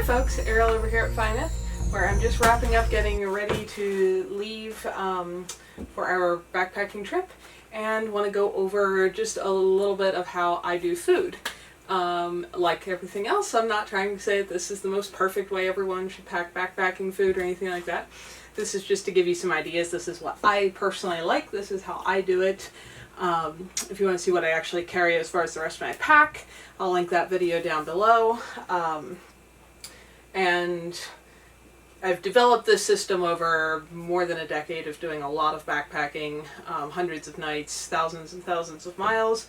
Hi folks, Ariel over here at Nyth, where I'm just wrapping up getting ready to leave for our backpacking trip and want to go over just a little bit of how I do food. Like everything else, I'm not trying to say that this is the most perfect way everyone should pack backpacking food or anything like that. This is just to give you some ideas. This is what I personally like. This is how I do it. If you want to see what I actually carry as far as the rest of my pack, I'll link that video down below. And I've developed this system over more than a decade of doing a lot of backpacking, hundreds of nights, thousands and thousands of miles,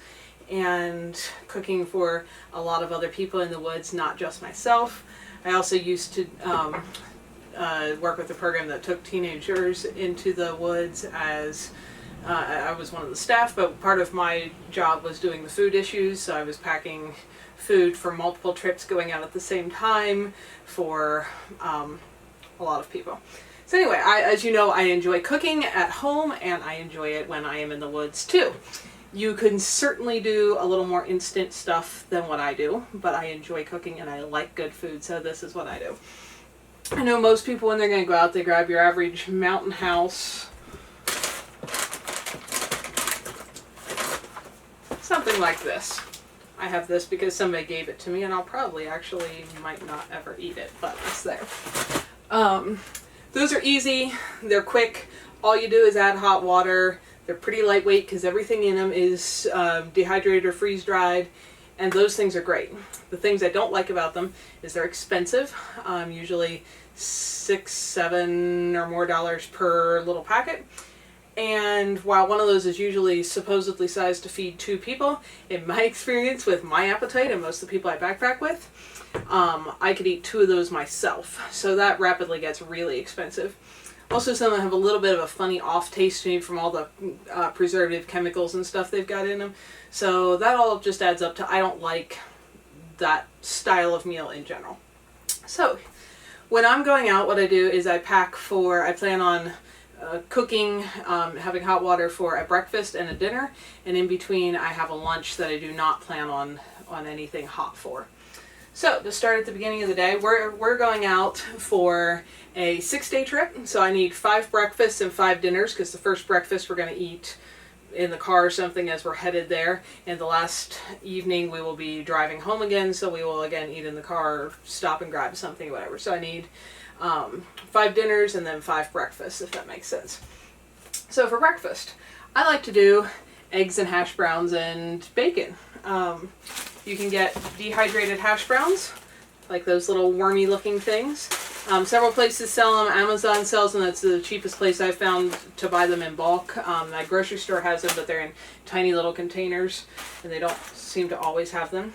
and cooking for a lot of other people in the woods, not just myself. I also used to work with a program that took teenagers into the woods as I was one of the staff, but part of my job was doing the food issues, so I was packing food for multiple trips going out at the same time for a lot of people. So anyway, as you know, I enjoy cooking at home and I enjoy it when I am in the woods too. You can certainly do a little more instant stuff than what I do, but I enjoy cooking and I like good food, so this is what I do. I know most people, when they're going to go out, they grab your average mountain house, something like this. I have this because somebody gave it to me, and I'll probably actually might not ever eat it, but it's there. Those are easy, they're quick, all you do is add hot water. They're pretty lightweight because everything in them is dehydrated or freeze-dried, and those things are great. The things I don't like about them is they're expensive, usually $6, $7 or more per little packet. And while one of those is usually supposedly sized to feed 2 people, in my experience with my appetite and most of the people I backpack with, I could eat 2 of those myself. So that rapidly gets really expensive. Also, some of them have a little bit of a funny off taste to me from all the preservative chemicals and stuff they've got in them. So that all just adds up to I don't like that style of meal in general. So when I'm going out, what I do is I plan on cooking, having hot water for a breakfast and a dinner, and in between I have a lunch that I do not plan on anything hot for. So to start at the beginning of the day, we're going out for a 6-day trip, so I need 5 breakfasts and 5 dinners, because the first breakfast we're going to eat in the car or something as we're headed there, and the last evening we will be driving home again, so we will again eat in the car, stop and grab something, whatever. So I need 5 dinners and then 5 breakfasts, if that makes sense. So for breakfast, I like to do eggs and hash browns and bacon. You can get dehydrated hash browns, like those little wormy looking things. Several places sell them. Amazon sells them. That's the cheapest place I've found to buy them in bulk. My grocery store has them, but they're in tiny little containers, and they don't seem to always have them.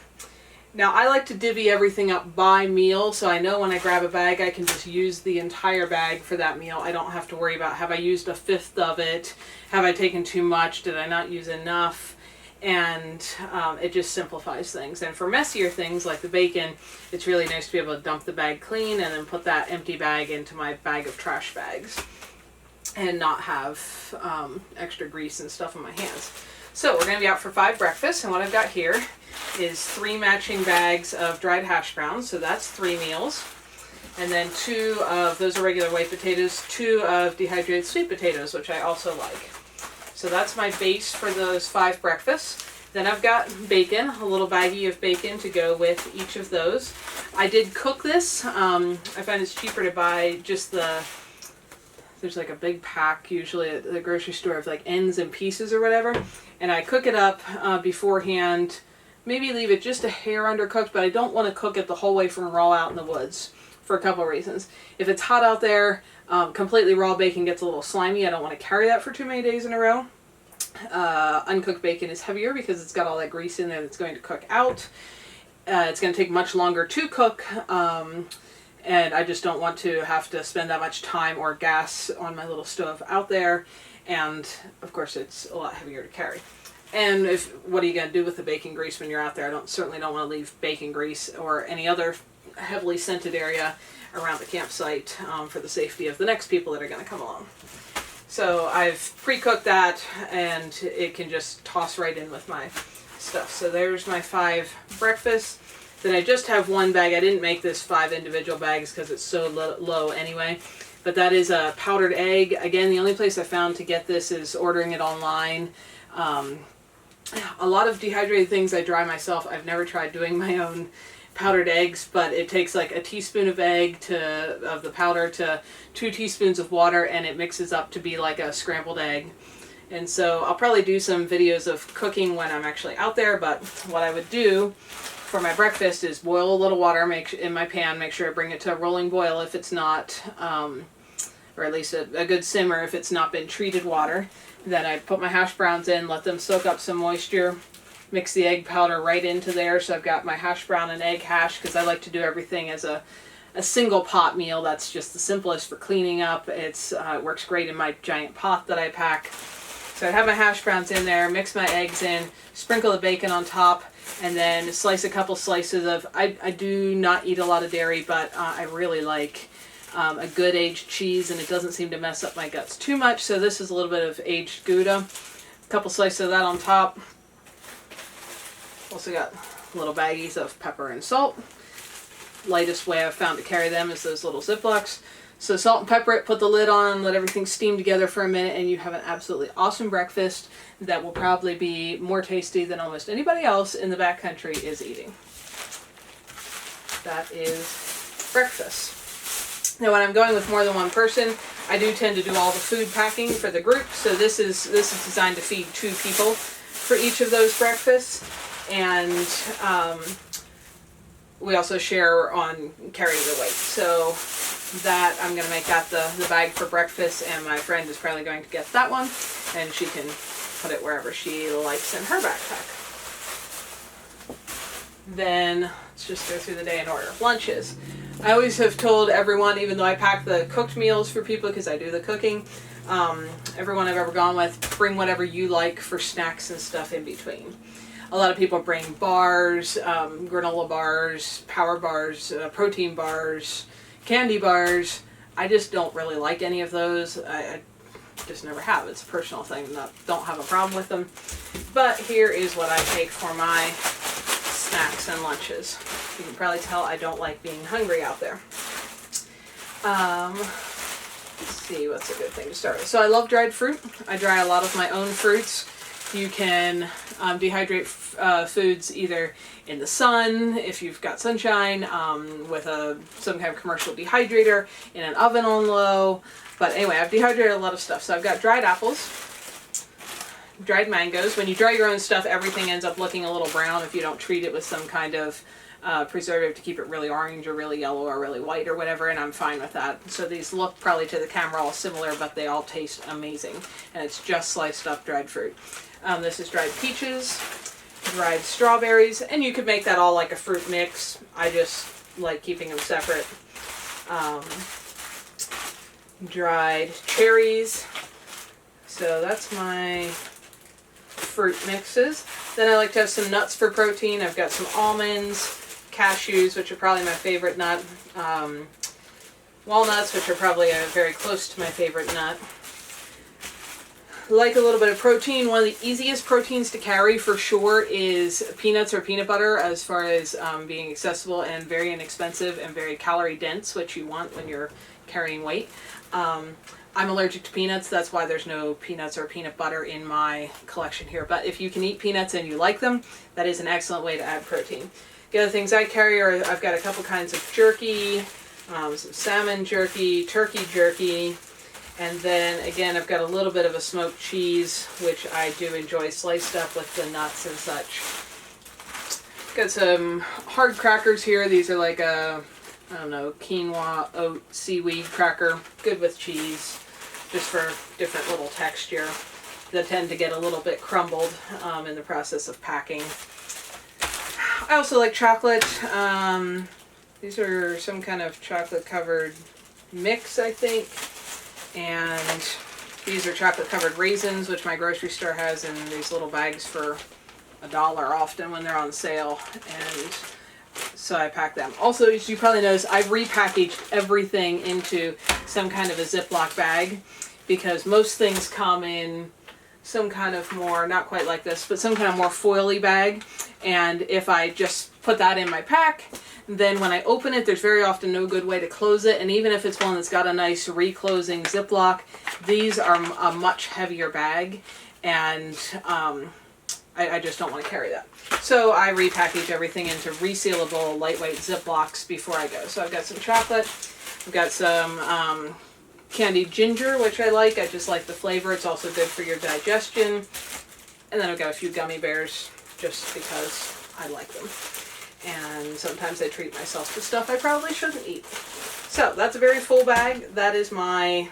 Now, I like to divvy everything up by meal, so I know when I grab a bag, I can just use the entire bag for that meal. I don't have to worry about, have I used 1/5 of it? Have I taken too much? Did I not use enough? And it just simplifies things. And for messier things like the bacon, it's really nice to be able to dump the bag clean and then put that empty bag into my bag of trash bags and not have extra grease and stuff on my hands. So we're going to be out for 5 breakfasts, and what I've got here is 3 matching bags of dried hash browns, so that's 3 meals. And then 2 of, those are regular white potatoes, 2 of dehydrated sweet potatoes, which I also like. So that's my base for those 5 breakfasts. Then I've got bacon, a little baggie of bacon to go with each of those. I did cook this. I find it's cheaper to buy just there's like a big pack usually at the grocery store of like ends and pieces or whatever. And I cook it up beforehand, maybe leave it just a hair undercooked, but I don't want to cook it the whole way from raw out in the woods for a couple of reasons. If it's hot out there, completely raw bacon gets a little slimy. I don't want to carry that for too many days in a row. Uncooked bacon is heavier because it's got all that grease in there that's going to cook out. It's going to take much longer to cook, and I just don't want to have to spend that much time or gas on my little stove out there, and of course it's a lot heavier to carry. And what are you going to do with the bacon grease when you're out there? I certainly don't want to leave bacon grease or any other heavily scented area around the campsite for the safety of the next people that are going to come along. So I've pre-cooked that, and it can just toss right in with my stuff. So there's my 5 breakfasts. Then I just have one bag. I didn't make this 5 individual bags because it's so low anyway. But that is a powdered egg. Again, the only place I found to get this is ordering it online. A lot of dehydrated things I dry myself. I've never tried doing my own powdered eggs, but it takes like a teaspoon of the powder to 2 teaspoons of water, and it mixes up to be like a scrambled egg. And so I'll probably do some videos of cooking when I'm actually out there, but what I would do for my breakfast is boil a little water in my pan, make sure I bring it to a rolling boil if it's not, or at least a good simmer if it's not been treated water. Then I put my hash browns in, let them soak up some moisture, mix the egg powder right into there. So I've got my hash brown and egg hash, because I like to do everything as a single pot meal. That's just the simplest for cleaning up. It works great in my giant pot that I pack. So I have my hash browns in there, mix my eggs in, sprinkle the bacon on top, and then slice a couple slices of, I do not eat a lot of dairy, but I really like a good aged cheese, and it doesn't seem to mess up my guts too much. So this is a little bit of aged Gouda. A couple slices of that on top. Also got little baggies of pepper and salt. Lightest way I've found to carry them is those little Ziplocs. So salt and pepper it, put the lid on, let everything steam together for a minute, and you have an absolutely awesome breakfast that will probably be more tasty than almost anybody else in the backcountry is eating. That is breakfast. Now when I'm going with more than one person, I do tend to do all the food packing for the group. So this is designed to feed 2 people for each of those breakfasts. And we also share on carrying the weight. So that I'm going to make that the bag for breakfast, and my friend is probably going to get that one, and she can put it wherever she likes in her backpack. Then let's just go through the day in order. Lunches. I always have told everyone, even though I pack the cooked meals for people because I do the cooking, everyone I've ever gone with, bring whatever you like for snacks and stuff in between. A lot of people bring bars, granola bars, power bars, protein bars, candy bars. I just don't really like any of those. I just never have. It's a personal thing. Don't have a problem with them. But here is what I take for my snacks and lunches. You can probably tell I don't like being hungry out there. Let's see, what's a good thing to start with. So I love dried fruit. I dry a lot of my own fruits. You can dehydrate foods either in the sun, if you've got sunshine, with some kind of commercial dehydrator, in an oven on low. But anyway, I've dehydrated a lot of stuff. So I've got dried apples, dried mangoes. When you dry your own stuff, everything ends up looking a little brown if you don't treat it with some kind of preservative to keep it really orange or really yellow or really white or whatever, and I'm fine with that. So these look probably to the camera all similar, but they all taste amazing. And it's just sliced up dried fruit. This is dried peaches, dried strawberries, and you could make that all like a fruit mix. I just like keeping them separate. Dried cherries. So that's my fruit mixes. Then I like to have some nuts for protein. I've got some almonds, cashews, which are probably my favorite nut, walnuts, which are probably very close to my favorite nut. Like a little bit of protein. One of the easiest proteins to carry for sure is peanuts or peanut butter, as far as being accessible and very inexpensive and very calorie dense, which you want when you're carrying weight. I'm allergic to peanuts. That's why there's no peanuts or peanut butter in my collection here. But if you can eat peanuts and you like them, that is an excellent way to add protein. The other things I carry are, I've got a couple kinds of jerky, some salmon jerky, turkey jerky, and then again I've got a little bit of a smoked cheese, which I do enjoy sliced up with the nuts and such. Got some hard crackers here. These are like a, I don't know, quinoa, oat, seaweed cracker. Good with cheese, just for different little texture. They tend to get a little bit crumbled in the process of packing. I also like chocolate. These are some kind of chocolate covered mix, I think. And these are chocolate covered raisins, which my grocery store has in these little bags for $1 often when they're on sale. And so I pack them. Also, as you probably noticed, I've repackaged everything into some kind of a Ziploc bag, because most things come in some kind of more, not quite like this, but some kind of more foily bag. And if I just put that in my pack, then when I open it, there's very often no good way to close it. And even if it's one that's got a nice reclosing Ziploc, these are a much heavier bag. And I just don't want to carry that. So I repackage everything into resealable, lightweight Ziplocs before I go. So I've got some chocolate. I've got some candied ginger, which I like. I just like the flavor. It's also good for your digestion. And then I've got a few gummy bears just because I like them. And sometimes I treat myself to stuff I probably shouldn't eat. So that's a very full bag. That is my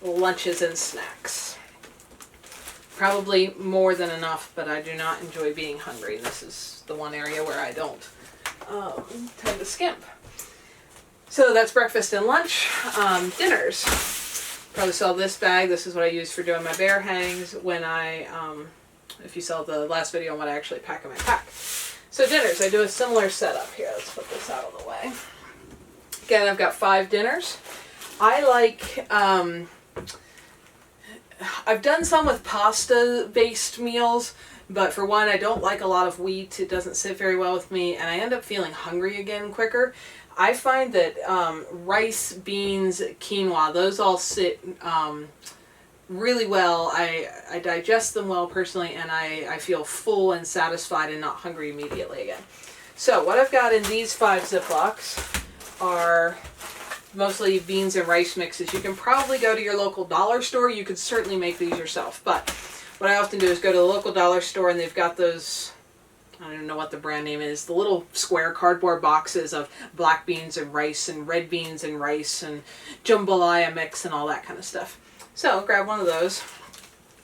lunches and snacks. Probably more than enough, but I do not enjoy being hungry. This is the one area where I don't tend to skimp. So that's breakfast and lunch. Dinners. Probably saw this bag. This is what I use for doing my bear hangs when I, if you saw the last video on what I actually pack in my pack. So dinners, I do a similar setup here. Let's put this out of the way. Again, I've got 5 dinners. I like, I've done some with pasta-based meals, but for one, I don't like a lot of wheat. It doesn't sit very well with me, and I end up feeling hungry again quicker. I find that rice, beans, quinoa, those all sit really well. I digest them well personally, and I feel full and satisfied and not hungry immediately again. So what I've got in these 5 Ziplocs are mostly beans and rice mixes. You can probably go to your local dollar store. You could certainly make these yourself. But what I often do is go to the local dollar store, and they've got those, I don't even know what the brand name is, the little square cardboard boxes of black beans and rice and red beans and rice and jambalaya mix and all that kind of stuff. So grab one of those.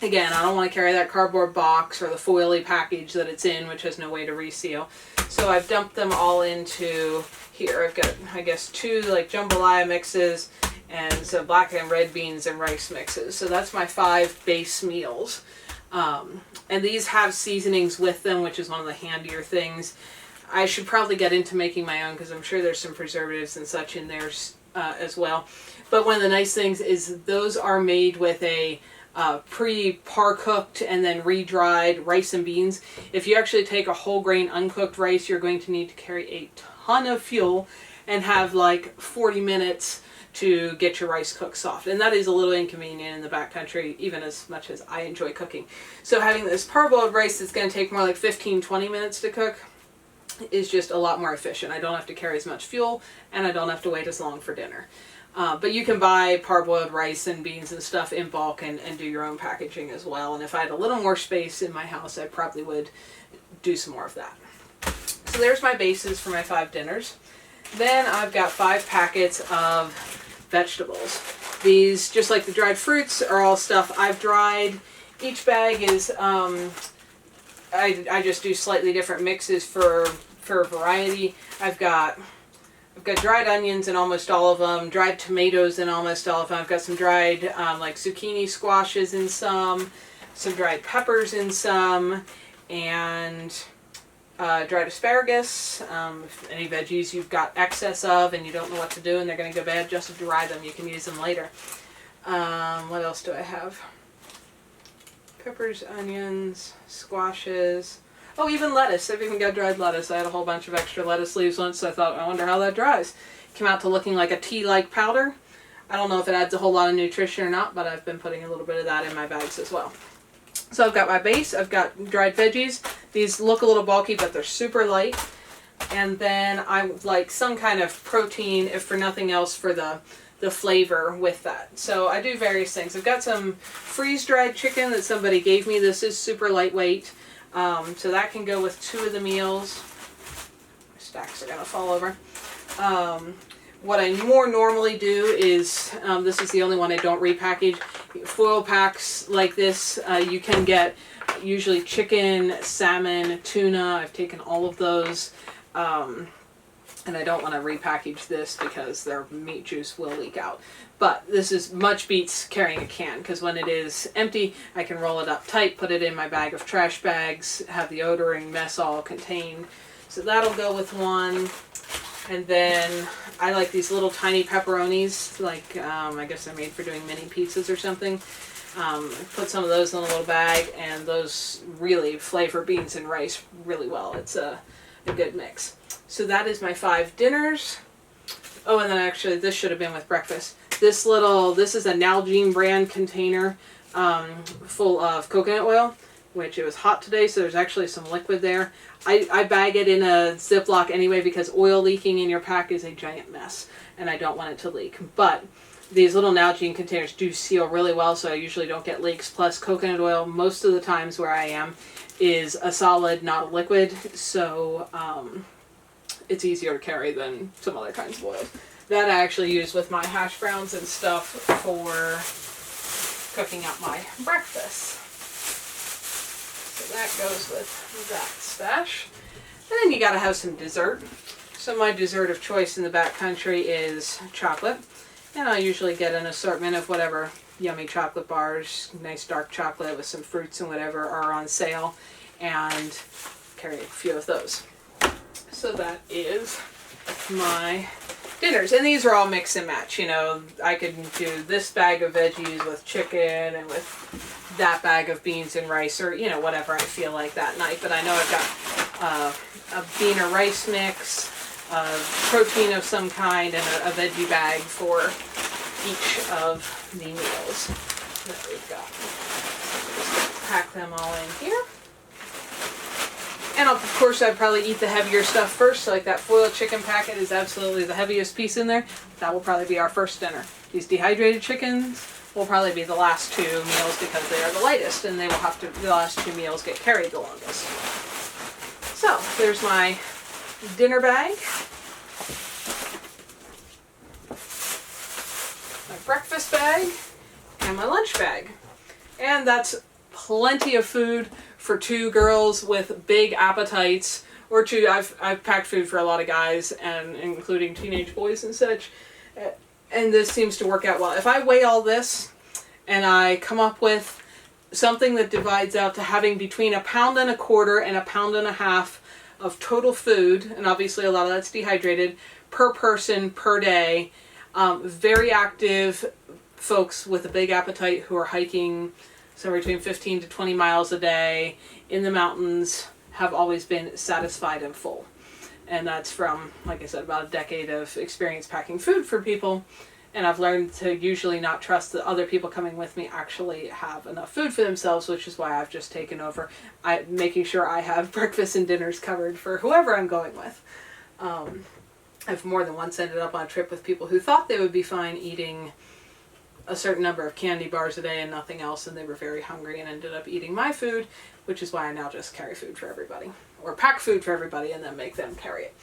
Again, I don't want to carry that cardboard box or the foily package that it's in, which has no way to reseal. So I've dumped them all into here. I've got, I guess, 2 like jambalaya mixes and some black and red beans and rice mixes. So that's my 5 base meals. And these have seasonings with them, which is one of the handier things. I should probably get into making my own because I'm sure there's some preservatives and such in there as well. But one of the nice things is those are made with a pre-par cooked and then re-dried rice and beans. If you actually take a whole grain uncooked rice, you're going to need to carry a ton of fuel and have like 40 minutes to get your rice cooked soft. And that is a little inconvenient in the backcountry, even as much as I enjoy cooking. So having this parboiled rice that's going to take more like 15-20 minutes to cook is just a lot more efficient. I don't have to carry as much fuel, and I don't have to wait as long for dinner. But you can buy parboiled rice and beans and stuff in bulk and do your own packaging as well. And if I had a little more space in my house, I probably would do some more of that. So there's my bases for my 5 dinners. Then I've got 5 packets of vegetables. These, just like the dried fruits, are all stuff I've dried. Each bag is, I just do slightly different mixes for variety. I've got dried onions in almost all of them, dried tomatoes in almost all of them. I've got some dried like zucchini squashes in some dried peppers in some, and dried asparagus. If any veggies you've got excess of and you don't know what to do and they're going to go bad, just dry them. You can use them later. What else do I have? Peppers, onions, squashes. Oh, even lettuce. I've even got dried lettuce. I had a whole bunch of extra lettuce leaves once, so I thought, I wonder how that dries. Came out to looking like a tea-like powder. I don't know if it adds a whole lot of nutrition or not, but I've been putting a little bit of that in my bags as well. So I've got my base. I've got dried veggies. These look a little bulky, but they're super light. And then I like some kind of protein, if for nothing else, for the flavor with that. So I do various things. I've got some freeze-dried chicken that somebody gave me. This is super lightweight. So that can go with 2 of the meals. My stacks are going to fall over. What I more normally do is, this is the only one I don't repackage, foil packs like this. You can get usually chicken, salmon, tuna. I've taken all of those. And I don't want to repackage this because their meat juice will leak out. But this is much beats carrying a can, because when it is empty, I can roll it up tight, put it in my bag of trash bags, have the odoring mess all contained. So that'll go with one. And then I like these little tiny pepperonis, like I guess they're made for doing mini pizzas or something. Put some of those in a little bag, and those really flavor beans and rice really well. It's a good mix. So that is my 5 dinners. Oh, and then actually this should have been with breakfast. This is a Nalgene brand container full of coconut oil, which it was hot today, so there's actually some liquid there. I bag it in a Ziploc anyway because oil leaking in your pack is a giant mess, and I don't want it to leak. But these little Nalgene containers do seal really well, so I usually don't get leaks. Plus, coconut oil, most of the times where I am, is a solid, not a liquid, so it's easier to carry than some other kinds of oils. That I actually use with my hash browns and stuff for cooking up my breakfast. So that goes with that stash. And then you gotta have some dessert. So my dessert of choice in the backcountry is chocolate. And I usually get an assortment of whatever yummy chocolate bars, nice dark chocolate with some fruits and whatever are on sale, and carry a few of those. So that is my dinners. And these are all mix and match. You know, I could do this bag of veggies with chicken and with that bag of beans and rice, or, you know, whatever I feel like that night. But I know I've got a bean or rice mix, protein of some kind, and a veggie bag for each of the meals that we've got. So just pack them all in here. And of course I'd probably eat the heavier stuff first, so like that foil chicken packet is absolutely the heaviest piece in there. That will probably be our first dinner. These dehydrated chickens will probably be the last 2 meals because they are the lightest, and they will have to, the last 2 meals get carried the longest. So there's my dinner bag, my breakfast bag, and my lunch bag. And that's plenty of food for 2 girls with big appetites, or 2. I've packed food for a lot of guys, and including teenage boys and such. And this seems to work out well. If I weigh all this and I come up with something that divides out to having between 1.25 pounds and 1.5 pounds of total food, and obviously a lot of that's dehydrated, per person per day, very active folks with a big appetite who are hiking somewhere between 15 to 20 miles a day in the mountains have always been satisfied and full. And that's from, like I said, about a decade of experience packing food for people. And I've learned to usually not trust that other people coming with me actually have enough food for themselves, which is why I've just taken over making sure I have breakfast and dinners covered for whoever I'm going with. I've more than once ended up on a trip with people who thought they would be fine eating a certain number of candy bars a day and nothing else, and they were very hungry and ended up eating my food, which is why I now just carry food for everybody, or pack food for everybody and then make them carry it.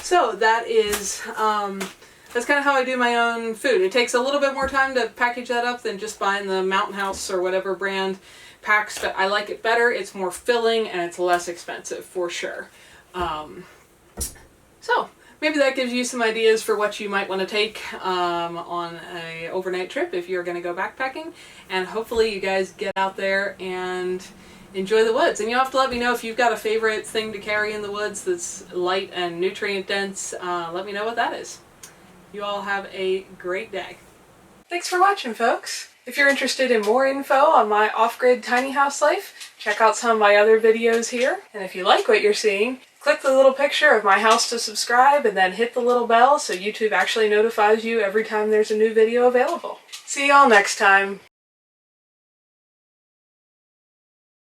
So that is, that's kind of how I do my own food. It takes a little bit more time to package that up than just buying the Mountain House or whatever brand packs, but I like it better. It's more filling and it's less expensive for sure. So maybe that gives you some ideas for what you might want to take on an overnight trip if you're going to go backpacking. And hopefully you guys get out there and enjoy the woods. And you'll have to let me know if you've got a favorite thing to carry in the woods that's light and nutrient dense. Let me know what that is. You all have a great day. Thanks for watching, folks. If you're interested in more info on my off-grid tiny house life, check out some of my other videos here. And if you like what you're seeing, click the little picture of my house to subscribe, and then hit the little bell so YouTube actually notifies you every time there's a new video available. See y'all next time.